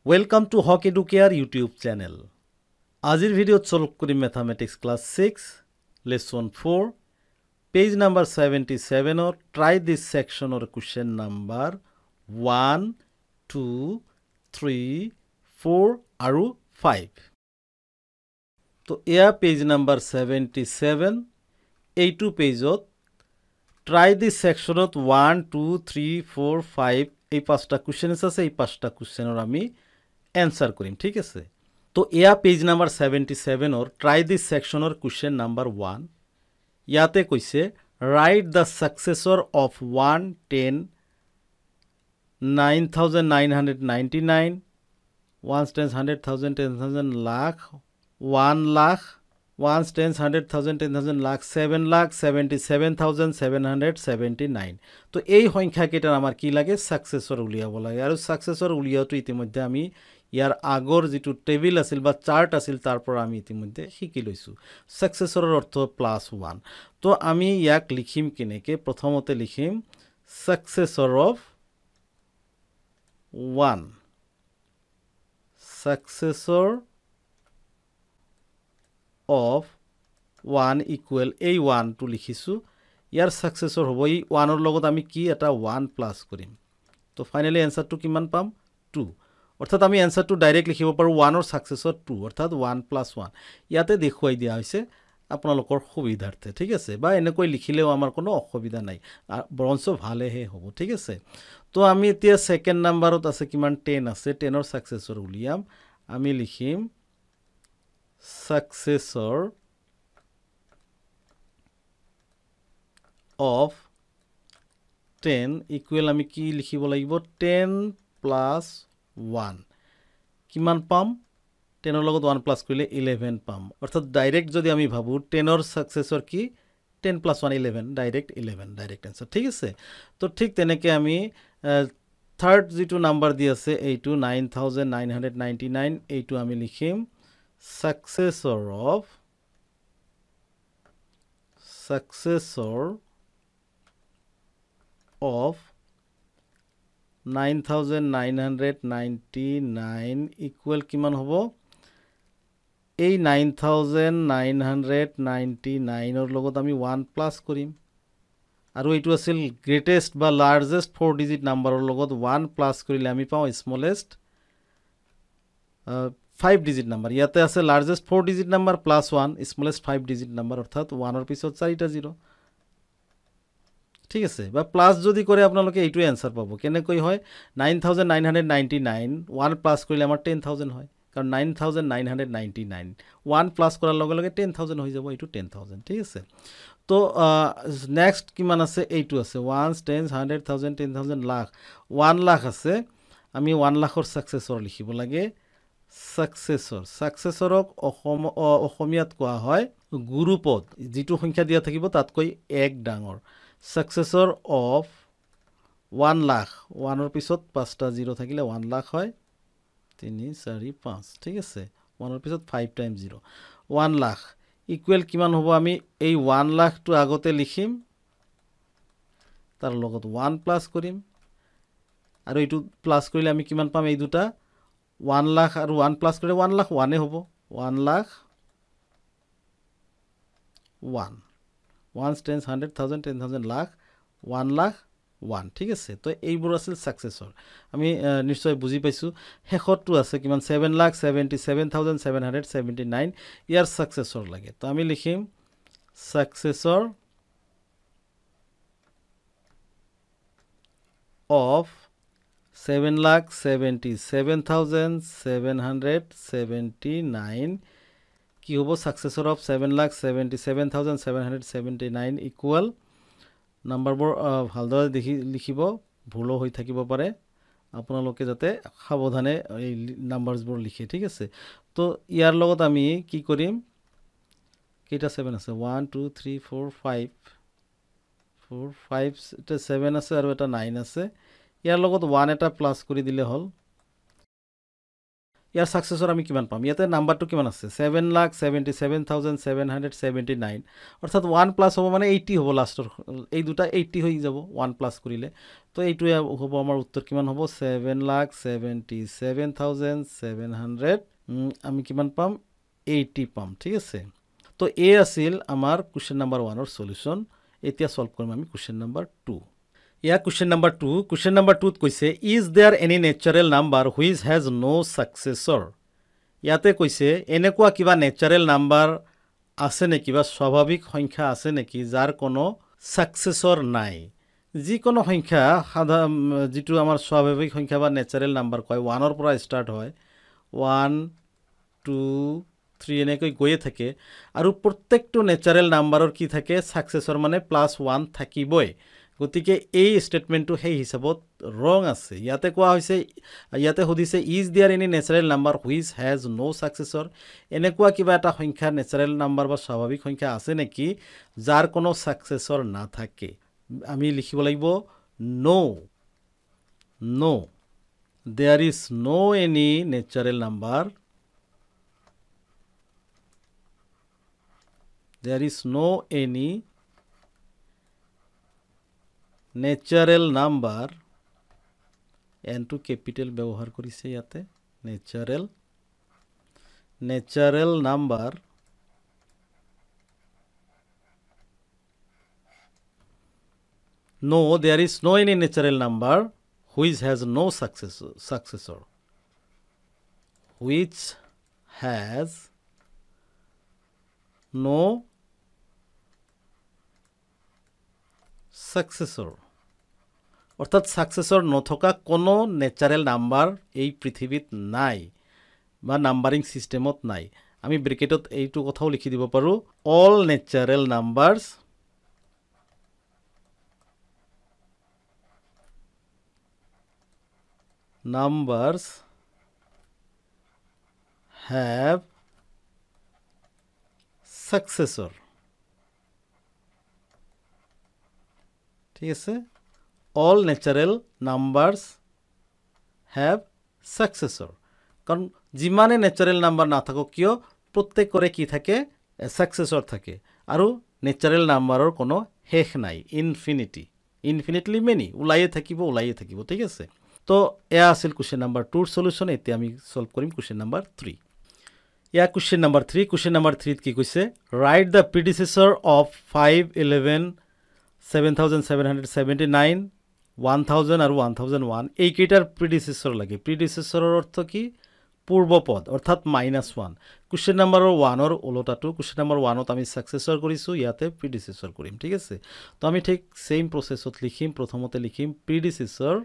Welcome to Hawk Educare YouTube channel. আজিৰ ভিডিঅ'ত solve কৰিম Mathematics Class 6, Lesson 4, page number 77 or try this section or question number 1, 2, 3, 4 আৰু 5. তো এয়া page number 77, এইটো পেজত try this sectionত 1, 2, 3, 4, 5 এই পাঁচটা questions আছে এই পাঁচটা questionৰ আমি answer কৰিম ঠিক আছে তো এয়া page number 77 or try this সেকশনৰ কোৱেশ্চন নাম্বাৰ 1 ইয়াতে কৈছে write the successor of 1 10 9999 1 10 100,000 10,000 lakh 1 lakh 1 10 100,000 10,000 lakh 7 lakh 77,779 তো এই সংখ্যা কেইটাৰ আমাৰ কি লাগে সাকসেসৰ উলিয়াব লাগে আৰু সাকসেসৰ উলিয়াওটো ইতিমধ্যে আমি ইয়াৰ আগৰ যেটো টেবল আছিল বা চাৰ্ট আছিল তাৰ পৰা আমি ইতিমধ্যে শিকি লৈছো সাকসেসৰৰ অৰ্থ +1 তো আমি ইয়াক লিখিম কেনেকে প্ৰথমতে লিখিম সাকসেসৰ অফ 1 সাকসেসৰ of 1 equal এই 1 টো লিখিছো ইয়াৰ সাকসেসৰ হ'ব এই 1 ৰ লগত আমি কি এটা 1 প্লাস কৰিম তো ফাইনালি আনসাৰ টো কিমান পাম 2 অৰ্থাৎ আমি আনসাৰ টো ডাইৰেক্ট লিখিব পাৰো 1 ৰ সাকসেসৰ 2 অৰ্থাৎ 1 + 1 ইয়াতে দেখুৱাই দিয়া হৈছে আপোনালোকৰ সুবিধাৰ্থে ঠিক আছে বা এনেকৈ লিখিলেও আমাৰ কোনো অসুবিধা নাই বৰঞ্চ ভালেহে হ'ব ঠিক আছে তো আমি এতিয়া সেকেন্ড নাম্বাৰত আছে কিমান 10 আছে 10 ৰ সাকসেসৰ উলিয়াম আমি লিখিম successor of 10 equal আমি কি লিখিব লাগিব 10 plus 1 কিমান পাম 10 ৰ লগত 1 প্লাস কৰিলে 11 পাম অৰ্থাৎ ডাইৰেক্ট যদি আমি ভাবো 10 ৰ সাকসেসৰ কি 10 plus 1 11 ডাইৰেক্ট 11 ডাইৰেক্ট आंसर ঠিক আছে তো ঠিক তেনেকে আমি থাৰ্ড যেটো নাম্বাৰ দি আছে এইটো 9999 এইটো আমি লিখিম successor of 9999 equal কিমান হ'ব এই 9999 ৰ লগত আমি 1 প্লাস কৰিম আৰু এইটো আছিল গ্ৰেটেষ্ট বা লাৰ্জেষ্ট 4 ডিজিট নাম্বাৰৰ লগত 1 প্লাস কৰিলে আমি পাওঁ স্মলেষ্ট 5 digit number ইয়াতে আছে largest 4 digit number plus 1 smallest 5 digit number অৰ্থাৎ 1 ৰ পিছত 4টা 0 ঠিক আছে বা প্লাস যদি কৰে আপোনালোকে এইটোই आंसर পাব কেনেকৈ হয় 9999 1 প্লাস কৰিলে আমাৰ 10000 হয় কাৰণ 9999 1 প্লাস কৰাৰ লগে লগে 10000 হৈ যাব এইটো 10000 ঠিক আছে তো নেক্সট কিমান আছে এইটো আছে 1 10 100,000 10,000 লাখ 1 লাখ আছে আমি 1 লাখৰ সাকসেসৰ লিখিব লাগে সাকসেসৰক অসমীয়াত কোৱা হয় গুৰুপদ যেটো সংখ্যা দিয়া থাকিব তাতকৈ এক ডাঙৰ সাকসেসৰ অফ 1 লাখ 1 ৰ পিছত 5টা 0 থাকিলে 1 লাখ হয় 3 4 5 ঠিক আছে 1 ৰ পিছত 5 টাইম 0 1 লাখ ইকুৱেল কিমান হ'ব আমি এই 1 লাখ টো আগতে লিখিম তাৰ লগত 1 প্লাস কৰিম আৰু এইটো প্লাস কৰিলে আমি কিমান পাম এই দুটা 1 লাখ আৰু 1 প্লাস কৰিলে 1 লাখ 1 এ হ'ব 1 লাখ 1 1 10 100,000 10,000 লাখ 1 লাখ 1 ঠিক আছে তো এইবোৰ আছিল সাকসেসৰ আমি নিশ্চয় বুজি পাইছো হেখৰটো আছে কিমান 7,77,779 ইয়াৰ সাকসেসৰ লাগে তো আমি লিখিম সাকসেসৰ of 7,77,779 কি হ'ব সাকসেসৰ অফ 7,77,779 ইকুৱেল নাম্বাৰবোৰ ভালদৰে দেখি লিখিব ভুলো হৈ থাকিব পাৰে আপোনালোকে যাতে সাৱধানে এই নাম্বাৰবোৰ লিখে ঠিক আছে তো ইয়াৰ লগত আমি কি কৰিম কেইটা 7 আছে 1 2 3 4 5 এটা 7 আছে আৰু এটা 9 আছে ইয়াৰ লগত 1 এটা প্লাস কৰি দিলে হল ইয়াৰ সাকসেসৰ আমি কিমান পাম ইয়াতে নাম্বাৰটো কিমান আছে 7,77,779 অৰ্থাৎ 1 প্লাস হ'ব মানে 80 হ'ব লাষ্টৰ এই দুটা 80 হৈ যাব 1 প্লাস কৰিলে তো এইটো হ'ব আমাৰ উত্তৰ কিমান হ'ব 7,77,700 আমি কিমান পাম 80 পাম ঠিক আছে তো এ আছিল আমাৰ কোৱেশ্চন নম্বৰ 1 ৰ সলিউশন এতিয়া সলভ কৰিম আমি question number 2 Yeah, question number 2. Question number 2 কৈছে is there any natural number which has no successor? ইয়াতে কৈছে এনেকুৱা কিবা natural number আছে নেকি বা স্বাভাৱিক সংখ্যা আছে নেকি যাৰ কোনো successor নাই যিকোনো সংখ্যা যেটো আমাৰ স্বাভাৱিক সংখ্যা বা natural number কয় 1 ৰ পৰা স্টাৰ্ট হয় 1 2 3 এনেকৈ গৈয়ে থাকে আৰু প্ৰত্যেকটো natural numberৰ কি থাকে successor মানে +1 থাকিবই গতিকে এই স্টেটমেন্টটো সেই হিচাপত ৰং আছে ইয়াতে কোৱা হৈছে ইয়াতে হদিছে is there any natural number which has no successor এনেকুৱা কিবা এটা সংখ্যা natural number বা স্বাভাৱিক সংখ্যা আছে নেকি যাৰ কোনো successor না থাকে আমি লিখিব লাগিব no no there is no any natural number there is no any natural number n to capital ব্যবহার কৰিছে ইয়াতে natural number no there is no any natural number which has no successor which has no successor অর্থাৎ successor নথকা কোনো natural number এই পৃথিবীত নাই বা নাম্বারিং সিস্টেমত নাই আমি ব্র্যাকেটত এইটো কথাও লিখি দিব পাৰো all natural numbers have successor ঠিক আছে all natural numbers have successor কারণ যিমানে ন্যাচারাল নাম্বার না থাকক কিয় প্ৰত্যেকৰে কি থাকে সাকসেসৰ থাকে আৰু ন্যাচাৰাল নাম্বাৰৰ কোনো শেষ নাই ইনফিনিটলি মেনি উলাইয়ে থাকিব ঠিক আছে তো এয়া আছিল কোৱেশ্চন নম্বৰ 2 ৰ সলিউশন এতিয়া আমি সলভ কৰিম কোৱেশ্চন নম্বৰ 3 ইয়া কোৱেশ্চন নম্বৰ 3 কি কৈছে write the predecessor of 511 7779 1000 আৰু 1001 এই কেইটাৰ প্ৰিডিসেসৰ লাগে প্ৰিডিসেসৰৰ অৰ্থ কি পূৰ্বপদ অৰ্থাৎ -1 কোৱেশ্চন নম্বৰ 1 ৰ উলটাটো কোৱেশ্চন নম্বৰ 1 ত আমি সাকসেসৰ কৰিছো ইয়াতে প্ৰিডিসেসৰ কৰিম ঠিক আছে তো আমি ঠিক সেম প্ৰসেসত লিখিম প্ৰথমতে লিখিম প্ৰিডিসেসৰ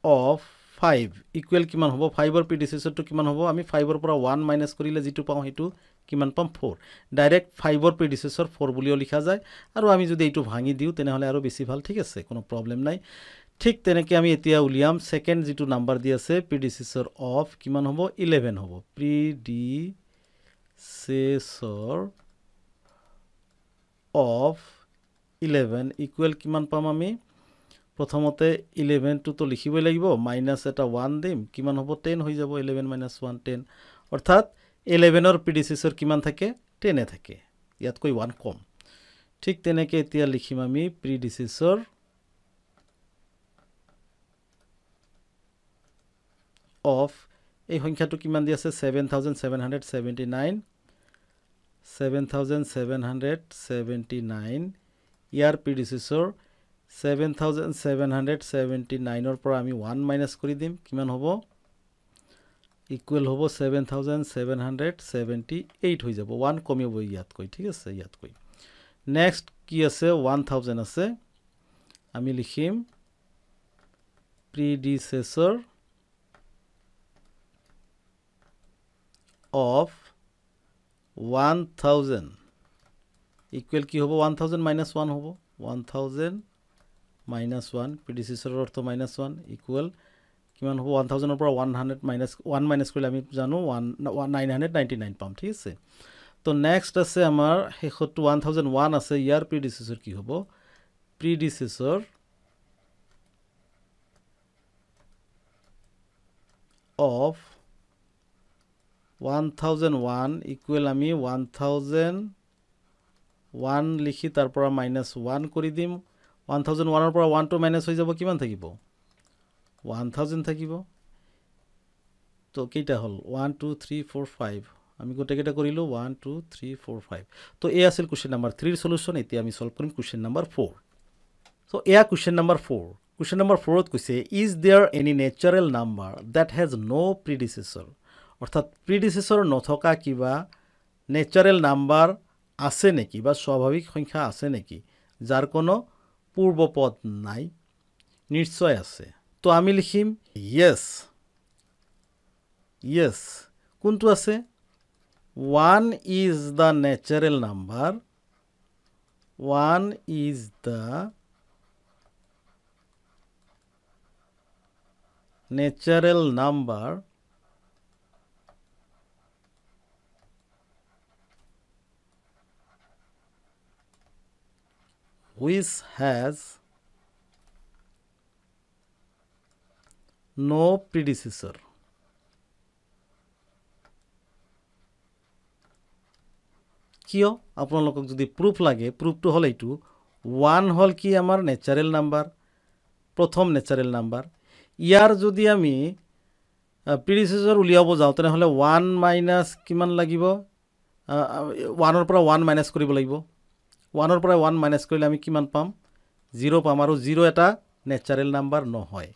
of 5 ইকুৱেল কিমান হ'ব 5 ৰ প্ৰিডিসেসৰটো কিমান হ'ব আমি 5 ৰ পৰা 1 মাইনাস কৰিলে যেটো পাওঁ হেতু কিমান পাম 4 ডাইৰেক্ট 5 ৰ প্ৰিডিসেসৰ 4 বুলিও লিখা যায় আৰু আমি যদি এইটো ভাঙি দিও তেনেহলে আৰু বেছি ভাল ঠিক আছে কোনো প্ৰবলেম নাই ঠিক তেনেকৈ আমি এতিয়া উলিয়াম সেকেন্ড যেটো নাম্বাৰ দি আছে প্ৰিডিসেসৰ অফ কিমান হ'ব 11 হ'ব প্ৰিডিসেসৰ অফ 11 ইকুৱেল কিমান পাম আমি প্ৰথমতে 11 টো তো লিখিবই লাগিব মাইনাস এটা 1 দিম কিমান হ'ব 10 হৈ যাব 11 - 1 10 অৰ্থাৎ 11 ৰ প্ৰিডিসেসৰ কিমান থাকে 10 এ থাকে ইয়াত কৈ 1 কম ঠিক তেনেকৈ এতিয়া লিখিম আমি প্ৰিডিসেসৰ অফ এই সংখ্যাটো কিমান দি আছে 7779 ইয়াৰ প্ৰিডিসেসৰ 7779 ৰ পৰা আমি 1 মাইনাস কৰি দিম কিমান হ'ব ইকুৱেল হ'ব 7778 হৈ যাব 1 কমিব ইয়াত কৈ ঠিক আছে ইয়াত কৈ নেক্সট কি আছে 1000 আছে আমি লিখিম প্ৰিডিসেসৰ অফ 1000 ইকুৱেল কি হ'ব 1000 minus 1 হ'ব 1000 minus 1 প্ৰিডিসেসৰৰ অৰ্থ -1 ইকুৱেল কিমান হ'ব 1000 ৰ পৰা 1 মাইনাস কৰিলে আমি জানো 999 পাম ঠিক আছে তো নেক্সট আছে আমাৰ শেষটো 1001 আছে ইয়াৰ প্ৰিডিসেসৰ কি হ'ব প্ৰিডিসেসৰ of 1001 equal আমি 1001 লিখি তাৰ পৰা -1 কৰি দিম 1001 ৰ পৰা 1 টো মাইনাস হৈ যাব কিমান থাকিব 1000 থাকিব তো কেইটা হল 1 2 3 4 5 আমি গোটেইটা কৰিলো 1 2 3 4 5 তো এই আছিল কোশ্চেন নাম্বাৰ 3 ৰ সলিউশন এতিয়া আমি সলভ কৰিম question number 4 So, here question number 4. Question number 4 ত কৈছে is there any natural number that has no predecessor? অর্থাৎ predecessor নথকা কিবা natural number আছে নেকি বা স্বাভাবিক সংখ্যা আছে নেকি যার কোনো পূর্বপদ নাই নিশ্চয় আছে তো আমি লিখিম yes yes কোনটো আছে 1 is the natural number 1 is the natural number which has no predecessor কিয় আপোনালোকক যদি প্রুফ লাগে প্রুফটো হল এইটো 1 হল কি আমাৰ ন্যাচাৰাল নাম্বাৰ প্ৰথম ন্যাচাৰাল নাম্বাৰ ইয়াৰ যদি আমি প্ৰিডিসেসৰ উলিয়াব যাও তেনেহলে 1 মাইনাস কিমান লাগিব 1 ৰ পৰা 1 মাইনাস কৰিব লাগিব 1 ৰ পৰা 1 মাইনাস কৰিলে আমি কিমান পাম 0 পাম আৰু 0 এটা ন্যাচাৰাল নাম্বাৰ নহয়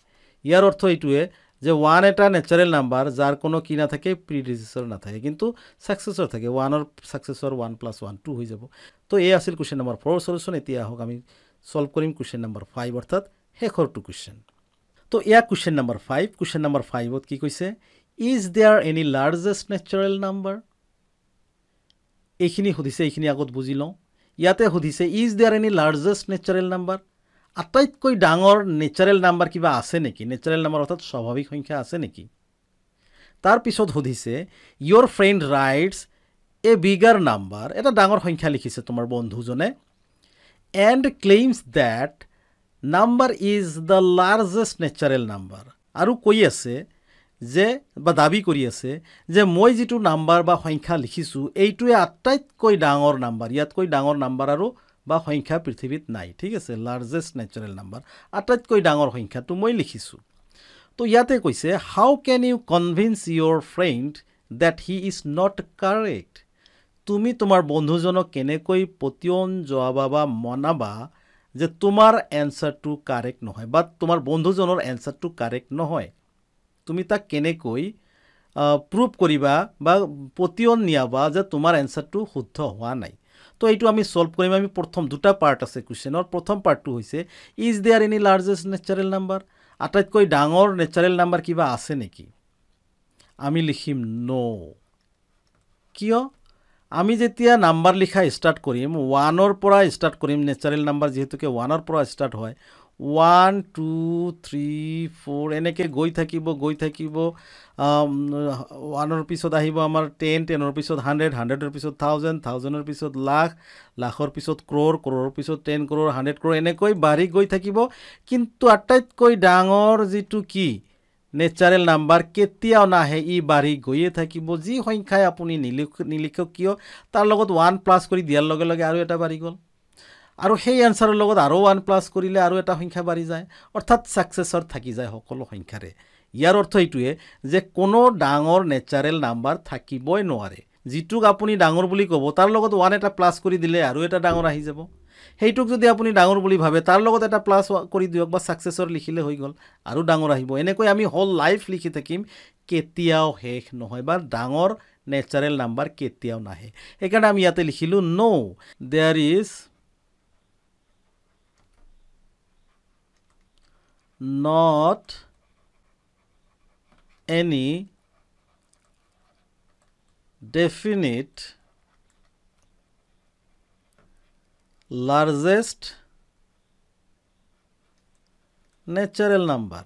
ইয়াৰ অৰ্থ এইটোৱে যে 1 এটা ন্যাচারাল নাম্বার যার কোনো কি না থাকে প্রিডিসেসর না থাকে কিন্তু সাকসেসর থাকে 1 এর সাকসেসর 1 + 1 2 হৈ যাব তো এই আছিল কোশ্চেন নাম্বার 4 সলিউশন এতিয়া হোক আমি সলভ কৰিম কোশ্চেন নাম্বাৰ 5 অৰ্থাৎ হেখৰটো কোশ্চেন তো ইয়া কোশ্চেন নাম্বাৰ 5 কোশ্চেন নাম্বাৰ 5 ত কি কৈছে is there any largest natural number এইখিনি সুধিছে এইখিনি আগত বুজি লওঁ ইয়াতে সুধিছে is there any largest natural number আটাইতকৈ ডাঙৰ ন্যাচাৰাল নাম্বাৰ কিবা আছে নেকি ন্যাচাৰাল নাম্বাৰ অৰ্থাৎ স্বাভাবিক সংখ্যা আছে নেকি তাৰ পিছত সুধিছে your friend writes a bigger number এটা ডাঙৰ সংখ্যা লিখিছে তোমাৰ বন্ধুজনে and claims that number is the largest natural number আৰু কৈ আছে যে বা দাবী কৰি আছে যে মই যেটো নাম্বাৰ বা সংখ্যা লিখিছো এইটোৱে আটাইতকৈ ডাঙৰ নাম্বাৰ ইয়াতকৈ ডাঙৰ নাম্বাৰ আৰু বা সংখ্যা পৃথিৱীত নাই ঠিক আছে লাৰ্জেষ্ট ন্যাচাৰাল নাম্বাৰ আটাইতকৈ ডাঙৰ সংখ্যাটো মই লিখিছো তো ইয়াতে কৈছে how can you convince your friend that he is not correct তুমি তোমাৰ বন্ধুজনক কেনেকৈ পতিয়ন জৱাবা বা মনাবা যে তোমাৰ এনসাৰটো কাৰেক্ট নহয় বা তোমাৰ বন্ধুজনৰ এনসাৰটো কাৰেক্ট নহয় তুমি তাক কেনেকৈ প্ৰুফ কৰিবা বা পতিয়ন নিয়াবা যে তোমাৰ এনসাৰটো শুদ্ধ হোৱা নাই তো এইটো আমি সলভ কৰিম আমি প্ৰথম দুটা পাৰ্ট আছে কোশ্চেনৰ প্ৰথম পাৰ্টটো হৈছে is there any largest natural number আটাইতকৈ ডাঙৰ ন্যাচারাল নাম্বার কিবা আছে নেকি আমি লিখিম নো কিয় আমি যেতিয়া নাম্বার লিখা স্টার্ট কৰিম 1 ৰ পৰা স্টাৰ্ট কৰিম ন্যাচাৰাল নাম্বাৰ যেহেতুকে 1 ৰ পৰা স্টাৰ্ট হয় 1 2 3 4 এনেকে গৈ থাকিব 1 ৰ পিছত আহিব আমাৰ 10 10 ৰ পিছত 100 100 ৰ পিছত 1000 1000 ৰ পিছত লাখ লাখৰ পিছত ক্ৰোৰ ক্ৰোৰৰ পিছত 10 ক্ৰোৰ 100 ক্ৰোৰ এনেকৈ বাঢ়ি গৈ থাকিব কিন্তু আটাইতকৈ ডাঙৰ যেটো কি ন্যাচারাল নাম্বার কেতিয়াও নাহে ই বাঢ়ি গৈয়ে থাকিব যি সংখ্যাই আপুনি নিলিখক কিয় তাৰ লগত 1 প্লাস কৰি দিয়াৰ লগে লগে আৰু এটা বাঢ়ি গল আৰু সেই আনসাৰৰ লগত আৰু 1 প্লাস কৰিলে আৰু এটা সংখ্যা বাঢ়ি যায় অৰ্থাৎ সাকসেসৰ থাকি যায় সকলো সংখ্যাৰে ইয়াৰ অৰ্থ এইটোৱে যে কোনো ডাঙৰ ন্যাচাৰাল নাম্বাৰ থাকিবই নোৱাৰে যিটোক আপুনি ডাঙৰ বুলি ক'ব তাৰ লগত 1 এটা প্লাস কৰি দিলে আৰু এটা ডাঙৰ আহি যাব সেইটোক যদি আপুনি ডাঙৰ বুলি ভাবে তাৰ লগত এটা প্লাস কৰি দিয়ক বা সাকসেসৰ লিখিলে হৈ গল আৰু ডাঙৰ আহিব এনেকৈ আমি হোল লাইফ লিখি থাকিম কেতিয়াও শেষ নহয় বা ডাঙৰ ন্যাচাৰাল নাম্বাৰ কেতিয়াও নাহে একাৰণে আমি ইয়াতে লিখিলো no there is not any definite largest natural number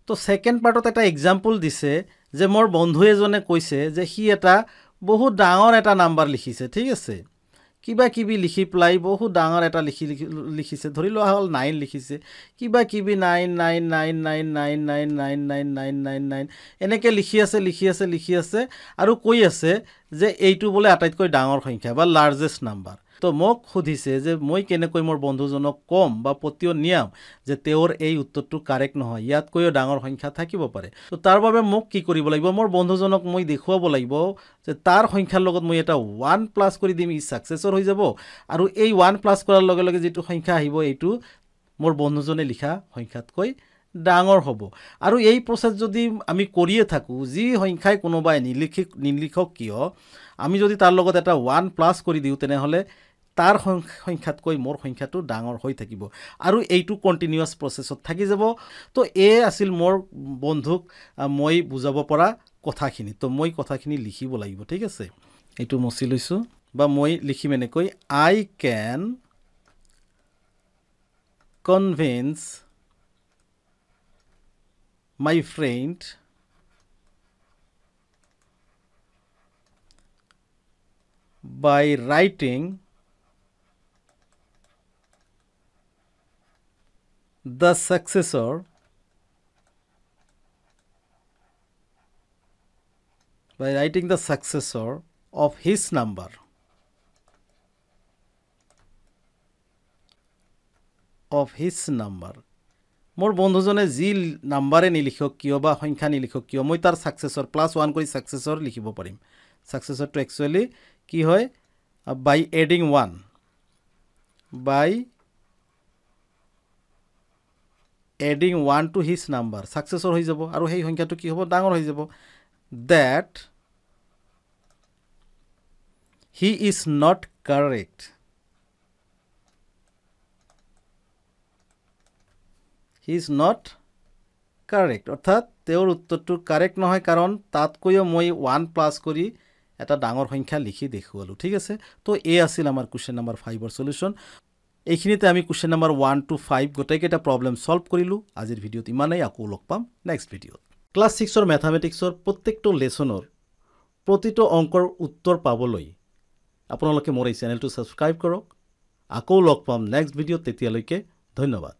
তো সেকেন্ড পার্টত এটা এক্সাম্পল দিছে যে মোৰ বন্ধু এজনে কৈছে যে হি এটা বহুত ডাঙৰ এটা নাম্বাৰ লিখিছে ঠিক আছে কিবা কিবি লিখি পেলাই বহু ডাঙৰ এটা লিখিছে ধৰি লোৱা হ'ল 9 লিখিছে কিবা কিবি 9 এনেকৈ লিখি আছে আৰু কৈ আছে যে এইটো বোলে আটাইতকৈ ডাঙৰ সংখ্যা বা লাৰ্জেষ্ট নাম্বাৰ তো মোক সুধিছে যে মই কেনেকৈ মোৰ বন্ধুজনক কম বা পতিয় নিয়াম যে তেওঁৰ এই উত্তৰটো কাৰেক্ট নহয় ইয়াতকৈও ডাঙৰ সংখ্যা থাকিব পাৰে তো তাৰ বাবে মোক কি কৰিব লাগিব মোৰ বন্ধুজনক মই দেখুৱাব লাগিব যে তাৰ সংখ্যাৰ লগত মই এটা 1 প্লাস কৰি দিম ই সাকসেসৰ হৈ যাব আৰু এই 1 প্লাস কৰাৰ লগে লগে যেটো সংখ্যা আহিব এইটো মোৰ বন্ধুজনে লিখা সংখ্যাতকৈ ডাঙৰ হ'ব আৰু এই প্ৰসেস যদি আমি কৰিয়ে থাকো যি সংখ্যাই কোনোবাই নিলিখক কিয় আমি যদি তাৰ লগত এটা 1 প্লাস কৰি দিও তেনেহলে তাৰ সংখ্যাতকৈ মোৰ সংখ্যাটো ডাঙৰ হৈ থাকিব আৰু এইটো কন্টিনিউয়াস প্ৰসেছত থাকি যাব তো এ আছিল মোৰ বন্ধুক মই বুজাব পৰা কথাখিনি তো মই কথাখিনি লিখিব লাগিব ঠিক আছে এইটো মচি লৈছো বা মই লিখিম এনেকৈ I can convince my friend by writing the successor of his number মোৰ বন্ধুজনে যি নাম্বাৰে নিলিখক কিয় বা সংখ্যা নিলিখক কিয় মই তাৰ সাকসেসৰ +1 কৰি সাকসেসৰ লিখিব পাৰিম সাকসেসৰটো একচুয়ালি কি হয় by adding 1 to his number সাকসেসৰ হৈ যাব আৰু সেই সংখ্যাটো কি হ'ব ডাঙৰ হৈ যাব that he is not correct অৰ্থাৎ তেওঁৰ উত্তৰটো কাৰেক্ট নহয় কাৰণ তাতকৈও মই 1 প্লাস কৰি এটা ডাঙৰ সংখ্যা লিখি দেখুৱালো ঠিক আছে তো এই আছিল আমাৰ কোৱেশ্চন নম্বৰ 5 ৰ সলিউশন এইখিনিতে আমি কোৱেশ্চন নম্বৰ 1 to 5 গোটেইকেইটা প্ৰবলেম সলভ কৰিলো আজিৰ ভিডিঅ'ত ইমানেই আকৌ লগ পাম নেক্সট ভিডিঅ'ত ক্লাস 6 ৰ ম্যাথমেটিক্সৰ প্ৰত্যেকটো লেসনৰ প্ৰতিটো অংকৰ উত্তৰ পাবলৈ আপোনালোকে মোৰ এই চেনেলটো সাবস্ক্ৰাইব কৰক আকৌ লগ পাম নেক্সট ভিডিঅ'ত তেতিয়ালৈকে ধন্যবাদ